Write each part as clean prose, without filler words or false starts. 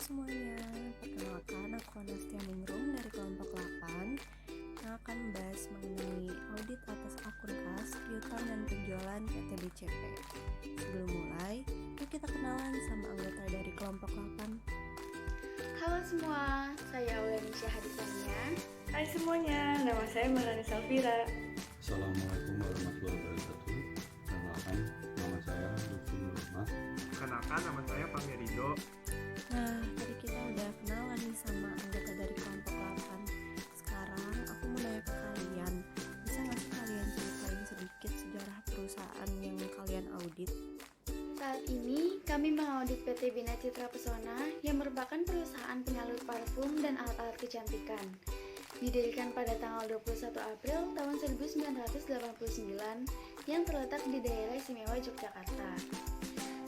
semuanya, perkenalkan aku Anastia Ningrum dari kelompok 8 yang akan membahas mengenai audit atas akun kas, piutang dan penjualan PT BCP. Sebelum mulai, yuk kita kenalan sama anggota dari kelompok 8. Halo semua, saya Auliani Syahadisania. Hai semuanya, nama saya Marani Salvira. Assalamualaikum warahmatullahi wabarakatuh. Perkenalkan, nama saya Lutfi Nur Ahmad. Perkenalkan, nama saya Fahmi Ridho. Nah, tadi kita udah kenalan nih sama anggota dari kelompok 8. Sekarang aku mau nanya ke kalian, bisa nggak sih kalian ceritain sedikit sejarah perusahaan yang kalian audit? Saat ini kami mengaudit PT Bina Citra Pesona yang merupakan perusahaan penyalur parfum dan alat-alat kecantikan. Didirikan pada tanggal 21 April tahun 1989 yang terletak di daerah istimewa Yogyakarta.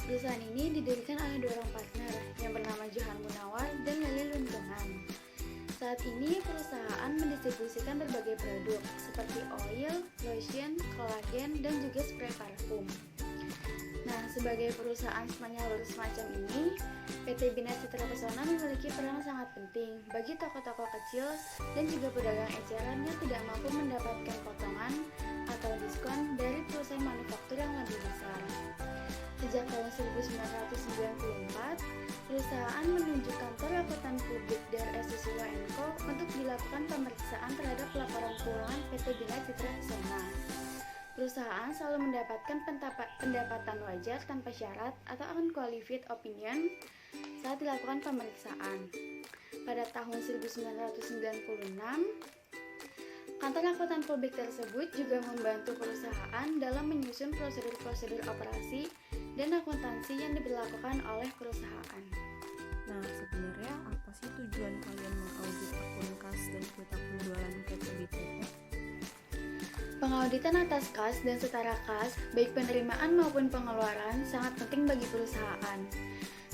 Perusahaan ini didirikan oleh dua orang partner yang bernama Johan Munawar dan Leli Luntungan. Saat ini perusahaan mendistribusikan berbagai produk seperti oil, lotion, kolagen, dan juga spray parfum. Nah, sebagai perusahaan penyalur semacam ini, PT Bina Citra Pesona memiliki peran sangat penting bagi toko-toko kecil dan juga pedagang eceran yang tidak mampu mendapatkan potongan atau diskon dari perusahaan manufaktur yang lebih besar. Sejak tahun 1994, perusahaan menunjuk kantor akuntan publik dari SSUA & Co untuk dilakukan pemeriksaan terhadap laporan keuangan PT Bina Citra Pesona. Perusahaan selalu mendapatkan pendapatan wajar tanpa syarat atau unqualified opinion saat dilakukan pemeriksaan. Pada tahun 1996, kantor akuntan publik tersebut juga membantu perusahaan dalam menyusun prosedur-prosedur operasi dan akuntansi yang diberlakukan oleh perusahaan. Nah, sebenarnya apa sih tujuan kalian mengaudit akun kas dan piutang penjualan PT BCP? Pengauditan atas kas dan setara kas, baik penerimaan maupun pengeluaran, sangat penting bagi perusahaan.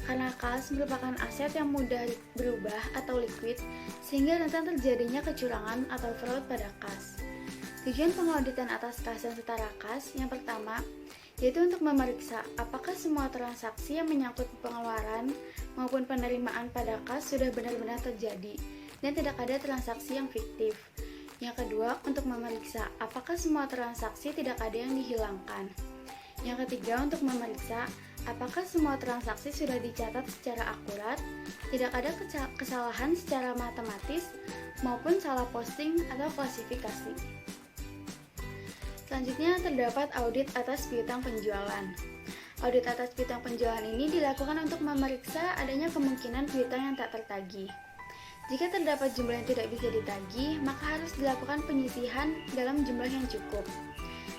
Karena kas merupakan aset yang mudah berubah atau liquid, sehingga rentan terjadinya kecurangan atau fraud pada kas. Tujuan pengauditan atas kas dan setara kas yang pertama, yaitu untuk memeriksa apakah semua transaksi yang menyangkut pengeluaran maupun penerimaan pada kas sudah benar-benar terjadi, dan tidak ada transaksi yang fiktif. Yang kedua, untuk memeriksa apakah semua transaksi tidak ada yang dihilangkan. Yang ketiga, untuk memeriksa apakah semua transaksi sudah dicatat secara akurat, tidak ada kesalahan secara matematis maupun salah posting atau klasifikasi. Selanjutnya, terdapat audit atas piutang penjualan. Audit atas piutang penjualan ini dilakukan untuk memeriksa adanya kemungkinan piutang yang tak tertagih. Jika terdapat jumlah yang tidak bisa ditagih, maka harus dilakukan penyisihan dalam jumlah yang cukup.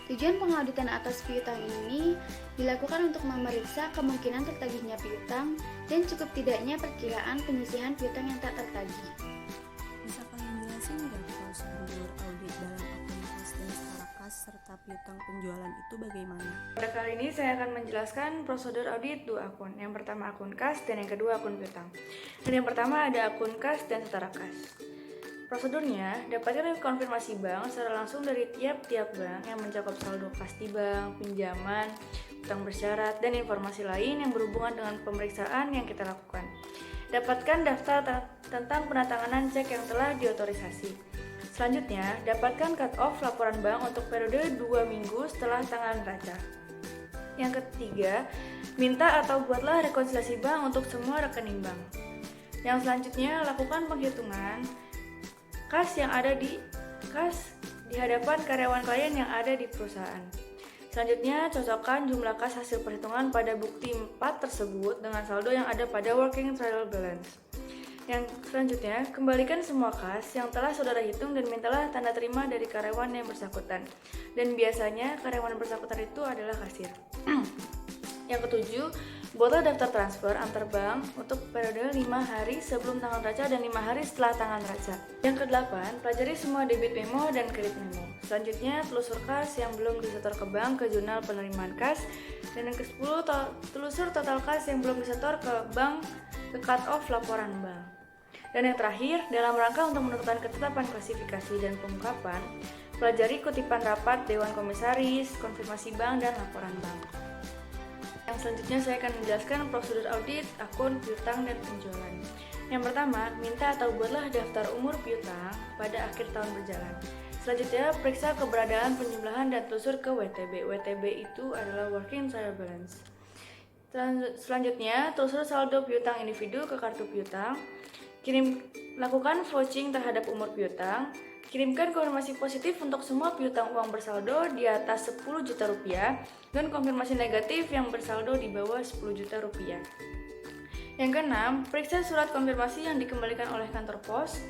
Tujuan pengauditan atas piutang ini dilakukan untuk memeriksa kemungkinan tertagihnya piutang dan cukup tidaknya perkiraan penyisihan piutang yang tak tertagih. Bisa kalian jelasin nggak prosedur audit dalam akun kas dan setara kas serta piutang penjualan itu bagaimana? Pada kali ini saya akan menjelaskan prosedur audit dua akun. Yang pertama akun kas dan yang kedua akun piutang. Dan yang pertama ada akun kas dan setara kas. Prosedurnya, dapatkan konfirmasi bank secara langsung dari tiap-tiap bank yang mencakup saldo kas di bank, pinjaman, utang bersyarat, dan informasi lain yang berhubungan dengan pemeriksaan yang kita lakukan. Dapatkan daftar tentang penandatanganan cek yang telah diotorisasi. Selanjutnya, dapatkan cut-off laporan bank untuk periode 2 minggu setelah tanggal neraca. Yang ketiga, minta atau buatlah rekonsiliasi bank untuk semua rekening bank. Yang selanjutnya, lakukan penghitungan kas yang ada di hadapan karyawan klien yang ada di perusahaan. Selanjutnya, cocokkan jumlah kas hasil perhitungan pada bukti 4 tersebut dengan saldo yang ada pada working trial balance. Yang selanjutnya, kembalikan semua kas yang telah saudara hitung dan mintalah tanda terima dari karyawan yang bersangkutan. Dan biasanya karyawan yang bersangkutan itu adalah kasir. Yang ketujuh, buatlah daftar transfer antar bank untuk periode 5 hari sebelum tanggal neraca dan 5 hari setelah tanggal neraca. Yang kedelapan, pelajari semua debit memo dan kredit memo. Selanjutnya, telusur kas yang belum disetor ke bank ke jurnal penerimaan kas. Dan yang ke-10, telusur total kas yang belum disetor ke bank ke cut-off laporan bank. Dan yang terakhir, dalam rangka untuk menentukan ketetapan klasifikasi dan pengungkapan, pelajari kutipan rapat Dewan Komisaris, konfirmasi bank, dan laporan bank. Yang Selanjutnya saya akan menjelaskan prosedur audit akun piutang dan penjualan. Yang pertama, minta atau buatlah daftar umur piutang pada akhir tahun berjalan. Selanjutnya, periksa keberadaan penjumlahan dan telusur ke WTB. WTB itu adalah Working Trial Balance. Selanjutnya, telusur saldo piutang individu ke kartu piutang. Lakukan vouching terhadap umur piutang. Kirimkan konfirmasi positif untuk semua piutang uang bersaldo di atas 10 juta rupiah dan konfirmasi negatif yang bersaldo di bawah 10 juta rupiah. Yang keenam, periksa surat konfirmasi yang dikembalikan oleh kantor pos.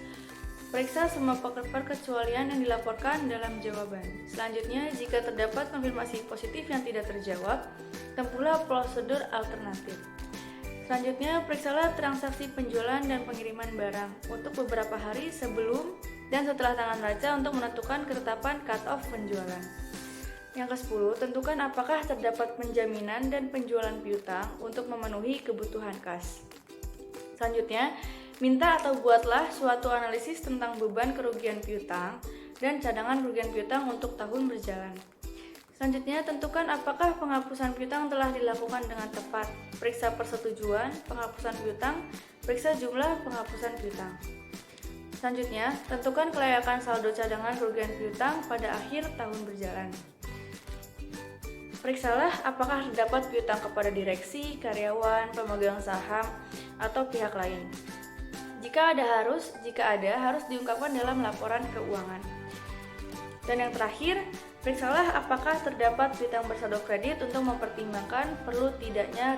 Periksa semua perkecualian yang dilaporkan dalam jawaban. Selanjutnya, jika terdapat konfirmasi positif yang tidak terjawab, tempuhlah prosedur alternatif. Selanjutnya, periksalah transaksi penjualan dan pengiriman barang untuk beberapa hari sebelum dan setelah tangan raja untuk menentukan ketetapan cut-off penjualan. Yang ke-10, tentukan apakah terdapat penjaminan dan penjualan piutang untuk memenuhi kebutuhan kas. Selanjutnya, minta atau buatlah suatu analisis tentang beban kerugian piutang dan cadangan kerugian piutang untuk tahun berjalan. Selanjutnya, tentukan apakah penghapusan piutang telah dilakukan dengan tepat. Periksa persetujuan penghapusan piutang, periksa jumlah penghapusan piutang. Selanjutnya, tentukan kelayakan saldo cadangan kerugian piutang pada akhir tahun berjalan. Periksalah apakah terdapat piutang kepada direksi, karyawan, pemegang saham, atau pihak lain. Jika ada harus diungkapkan dalam laporan keuangan. Dan yang terakhir, periksalah apakah terdapat piutang bersaldo kredit untuk mempertimbangkan perlu tidaknya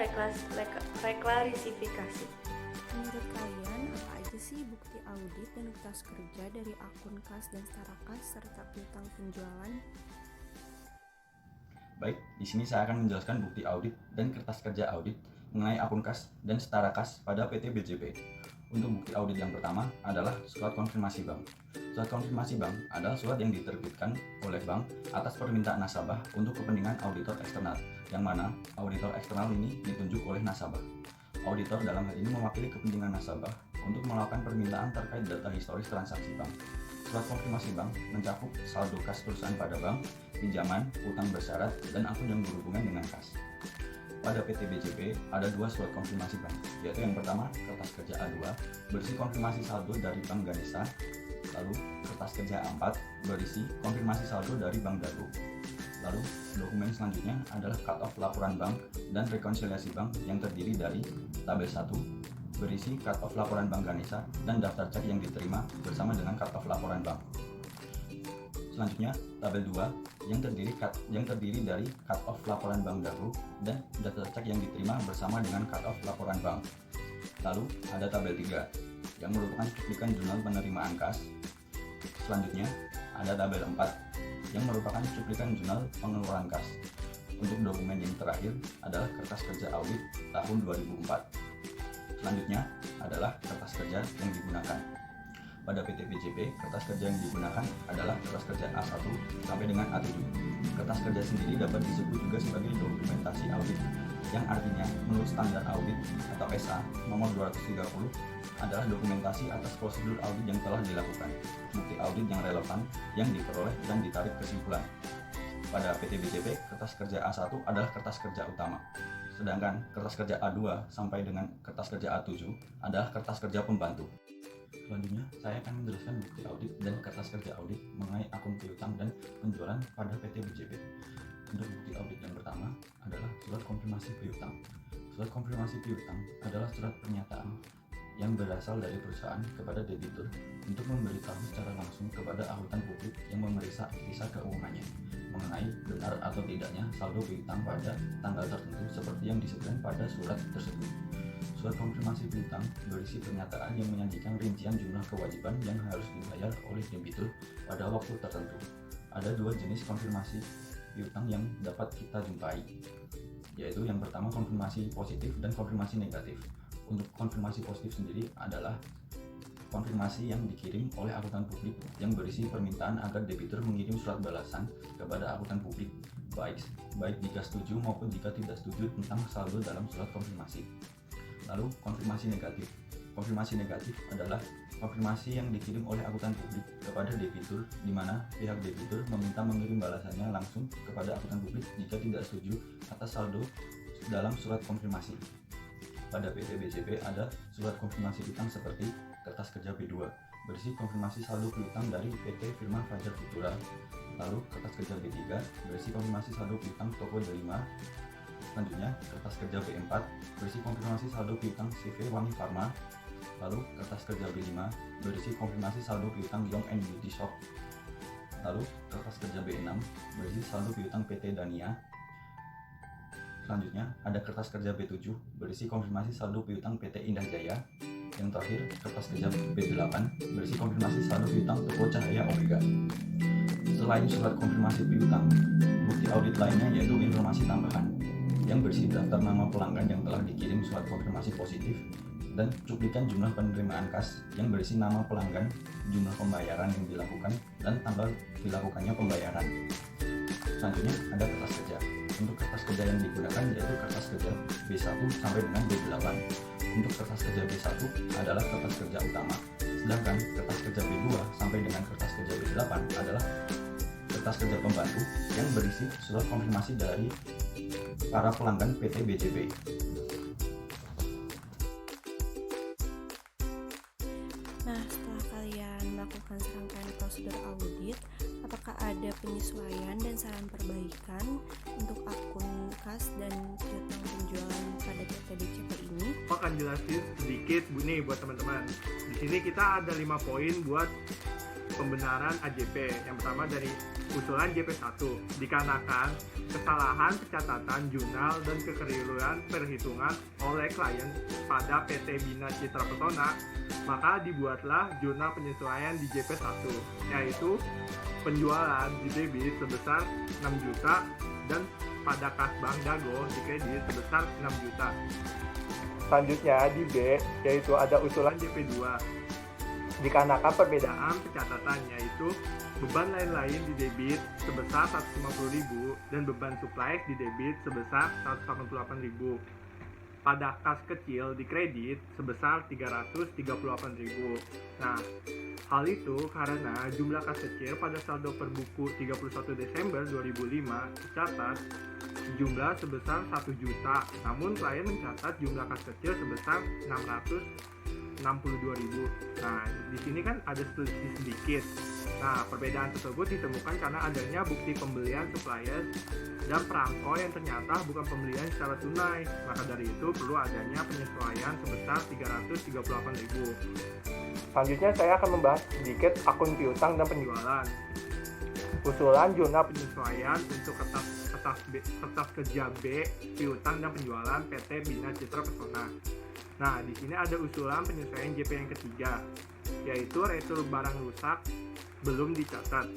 reklarifikasi. Menurut kalian, apa aja sih bukti audit dan kertas kerja dari akun kas dan setara kas serta piutang penjualan? Baik, di sini saya akan menjelaskan bukti audit dan kertas kerja audit mengenai akun kas dan setara kas pada PT BJP. Untuk bukti audit yang pertama adalah surat konfirmasi bank. Surat konfirmasi bank adalah surat yang diterbitkan oleh bank atas permintaan nasabah untuk kepentingan auditor eksternal, yang mana auditor eksternal ini ditunjuk oleh nasabah. Auditor dalam hal ini mewakili kepentingan nasabah untuk melakukan permintaan terkait data historis transaksi bank. Surat konfirmasi bank mencakup saldo kas perusahaan pada bank, pinjaman, utang bersyarat, dan akun yang berhubungan dengan kas. Pada PT BJP ada dua surat konfirmasi bank, yaitu yang pertama kertas kerja A2 berisi konfirmasi saldo dari Bank Ganesha, lalu kertas kerja A4 berisi konfirmasi saldo dari Bank Dago. Lalu dokumen selanjutnya adalah cut-off laporan bank dan rekonsiliasi bank yang terdiri dari tabel 1 berisi cut-off laporan Bank Ganesha dan daftar cek yang diterima bersama dengan cut-off laporan bank. Selanjutnya, tabel 2 yang terdiri dari cut-off laporan Bank Dago dan data cek yang diterima bersama dengan cut-off laporan bank. Lalu, ada tabel 3 yang merupakan cuplikan jurnal penerimaan kas. Selanjutnya, ada tabel 4 yang merupakan cuplikan jurnal pengeluaran kas. Untuk dokumen yang terakhir adalah kertas kerja audit tahun 2004. Selanjutnya adalah kertas kerja yang digunakan. Pada PT BJP, kertas kerja yang digunakan adalah kertas kerja A1 sampai dengan A7. Kertas kerja sendiri dapat disebut juga sebagai dokumentasi audit, yang artinya menurut standar audit atau SA nomor 230 adalah dokumentasi atas prosedur audit yang telah dilakukan, bukti audit yang relevan yang diperoleh dan ditarik kesimpulan. Pada PT BJP, kertas kerja A1 adalah kertas kerja utama, sedangkan kertas kerja A2 sampai dengan kertas kerja A7 adalah kertas kerja pembantu. Selanjutnya, saya akan menjelaskan bukti audit dan kertas kerja audit mengenai akun piutang dan penjualan pada PT BJP. Untuk bukti audit yang pertama adalah surat konfirmasi piutang. Surat konfirmasi piutang adalah surat pernyataan yang berasal dari perusahaan kepada debitur untuk memberitahu secara langsung kepada akuntan publik yang memeriksa analisa keuangannya mengenai benar atau tidaknya saldo piutang pada tanggal tertentu seperti yang disebutkan pada surat tersebut. Surat konfirmasi piutang berisi pernyataan yang menyajikan rincian jumlah kewajiban yang harus dibayar oleh debitur pada waktu tertentu. Ada dua jenis konfirmasi piutang yang dapat kita jumpai, yaitu yang pertama konfirmasi positif dan konfirmasi negatif. Untuk konfirmasi positif sendiri adalah konfirmasi yang dikirim oleh akuntan publik yang berisi permintaan agar debitur mengirim surat balasan kepada akuntan publik, baik jika setuju maupun jika tidak setuju tentang saldo dalam surat konfirmasi. Lalu konfirmasi negatif. Konfirmasi negatif adalah konfirmasi yang dikirim oleh akuntan publik kepada debitur, di mana pihak debitur meminta mengirim balasannya langsung kepada akuntan publik jika tidak setuju atas saldo dalam surat konfirmasi. Pada PT BCP ada surat konfirmasi piutang seperti kertas kerja B2 berisi konfirmasi saldo piutang dari PT Firman Fajar Futura, lalu kertas kerja B3 berisi konfirmasi saldo piutang toko Delima. Selanjutnya kertas kerja B4 berisi konfirmasi saldo piutang CV Wangi Pharma, lalu kertas kerja B5 berisi konfirmasi saldo piutang Young and Beauty Shop, lalu kertas kerja B6 berisi saldo piutang PT Dania. Selanjutnya ada kertas kerja B7 berisi konfirmasi saldo piutang PT Indah Jaya. Yang terakhir kertas kerja B8 berisi konfirmasi saldo piutang Toko Cahaya Omega. Selain surat konfirmasi piutang, bukti audit lainnya yaitu informasi tambahan yang berisi daftar nama pelanggan yang telah dikirim surat konfirmasi positif dan cuplikan jumlah penerimaan kas yang berisi nama pelanggan, jumlah pembayaran yang dilakukan, dan tanggal dilakukannya pembayaran. Selanjutnya ada kertas kerja. Untuk kertas kerja yang digunakan yaitu kertas kerja B1 sampai dengan B8. Untuk kertas kerja B1 adalah kertas kerja utama, sedangkan kertas kerja B2 sampai dengan kertas kerja B8 adalah kertas kerja pembantu yang berisi surat konfirmasi dari para pelanggan PT BCP. Nah, setelah kalian melakukan serangkaian prosedur audit, apakah ada penyesuaian dan saran perbaikan untuk akun kas dan piutang penjualan pada PT BCP ini? Aku akan jelasin sedikit nih buat teman-teman. Di sini kita ada 5 poin buat pembenaran AJP. Yang pertama dari usulan JP1, dikarenakan kesalahan pencatatan jurnal dan kekeliruan perhitungan oleh klien pada PT Bina Citra Pesona, maka dibuatlah jurnal penyesuaian di JP1, yaitu penjualan di debit sebesar 6 juta dan pada kas Bank Dago di kredit sebesar 6 juta. Selanjutnya di B, yaitu ada usulan JP2. Dikarenakan perbedaan pencatatan, yaitu beban lain-lain di debit sebesar 150.000 dan beban supply di debit sebesar 188.000. Pada kas kecil di kredit sebesar 338.000. Nah, hal itu karena jumlah kas kecil pada saldo per buku 31 Desember 2005 tercatat jumlah sebesar 1 juta, namun klien mencatat jumlah kas kecil sebesar 662.000. Nah, di sini kan ada selisih sedikit. Nah, perbedaan tersebut ditemukan karena adanya bukti pembelian supplier dan perangko yang ternyata bukan pembelian secara tunai. Maka dari itu perlu adanya penyesuaian sebesar 338.000. Selanjutnya saya akan membahas sedikit akun piutang dan penjualan. Usulan jurnal penyesuaian untuk kertas kerja B, piutang dan penjualan PT Bina Citra Pesona. Nah, di sini ada usulan penyesuaian JP yang ketiga, yaitu retur barang rusak belum dicatat.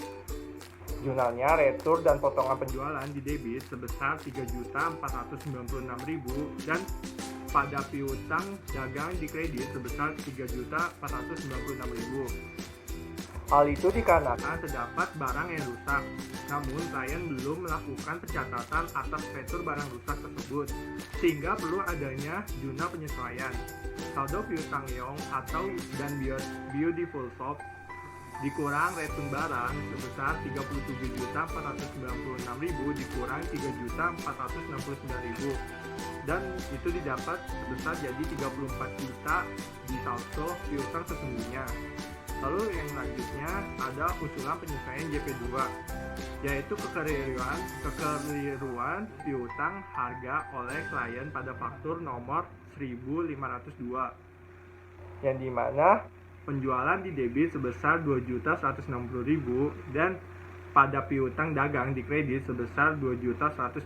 Jurnalnya retur dan potongan penjualan di debit sebesar 3.496.000 dan pada piutang dagang di kredit sebesar 3.496.000. Hal itu dikarenakan terdapat barang yang rusak, namun klien belum melakukan pencatatan atas retur barang rusak tersebut, sehingga perlu adanya jurnal penyesuaian. Saldo piutang Yong atau dan Beautiful Shop dikurang retur barang sebesar 37.496.000 dikurang 3.469.000 dan itu didapat sebesar jadi 34 juta di saldo piutang sesungguhnya. Lalu yang selanjutnya ada usulan penyesuaian JP2, yaitu kekeliruan piutang harga oleh klien pada faktur nomor 1502, yang dimana penjualan di debit sebesar 2.160.000 dan pada piutang dagang di kredit sebesar 2.160.000.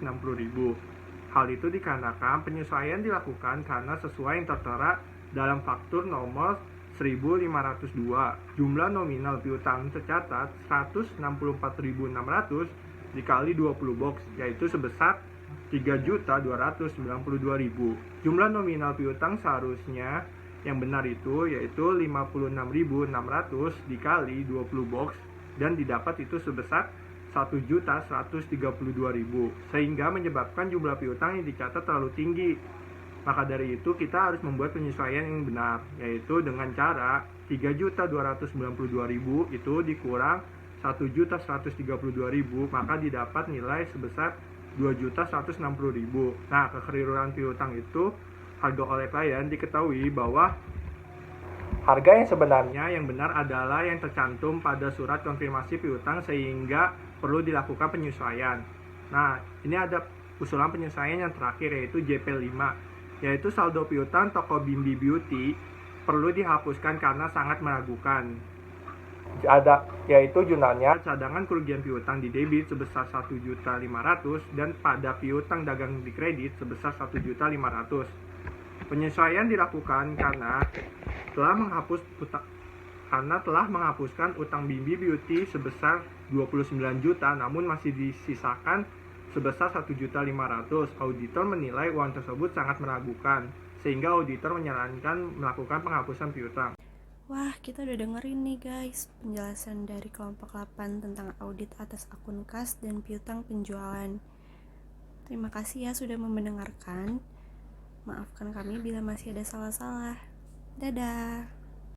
Hal itu dikarenakan penyesuaian dilakukan karena sesuai yang tertera dalam faktur nomor 1502. Jumlah nominal piutang tercatat 164.600 dikali 20 box, yaitu sebesar 3.292.000. Jumlah nominal piutang seharusnya yang benar itu yaitu 56.600 dikali 20 box dan didapat itu sebesar 1.132.000, sehingga menyebabkan jumlah piutang yang dicatat terlalu tinggi. Maka dari itu kita harus membuat penyesuaian yang benar, yaitu dengan cara 3.292.000 itu dikurang 1.132.000, maka didapat nilai sebesar Rp2.160.000. Nah, kekeliruan piutang itu harga oleh klien diketahui bahwa harga yang sebenarnya yang benar adalah yang tercantum pada surat konfirmasi piutang sehingga perlu dilakukan penyesuaian. Nah, ini ada usulan penyesuaian yang terakhir yaitu JP5, yaitu saldo piutang toko Bimbi Beauty perlu dihapuskan karena sangat meragukan. Yaitu jurnalnya cadangan kerugian piutang di debit sebesar 1.500.000 dan pada piutang dagang di kredit sebesar 1.500.000. Penyesuaian dilakukan karena telah menghapuskan utang Bimbi Beauty sebesar 29 juta namun masih disisakan sebesar 1.500.000. Auditor menilai uang tersebut sangat meragukan sehingga auditor menyarankan melakukan penghapusan piutang. Wah, kita udah dengerin nih guys penjelasan dari kelompok 8 tentang audit atas akun kas dan piutang penjualan. Terima kasih ya sudah mendengarkan. Maafkan kami bila masih ada salah-salah. Dadah.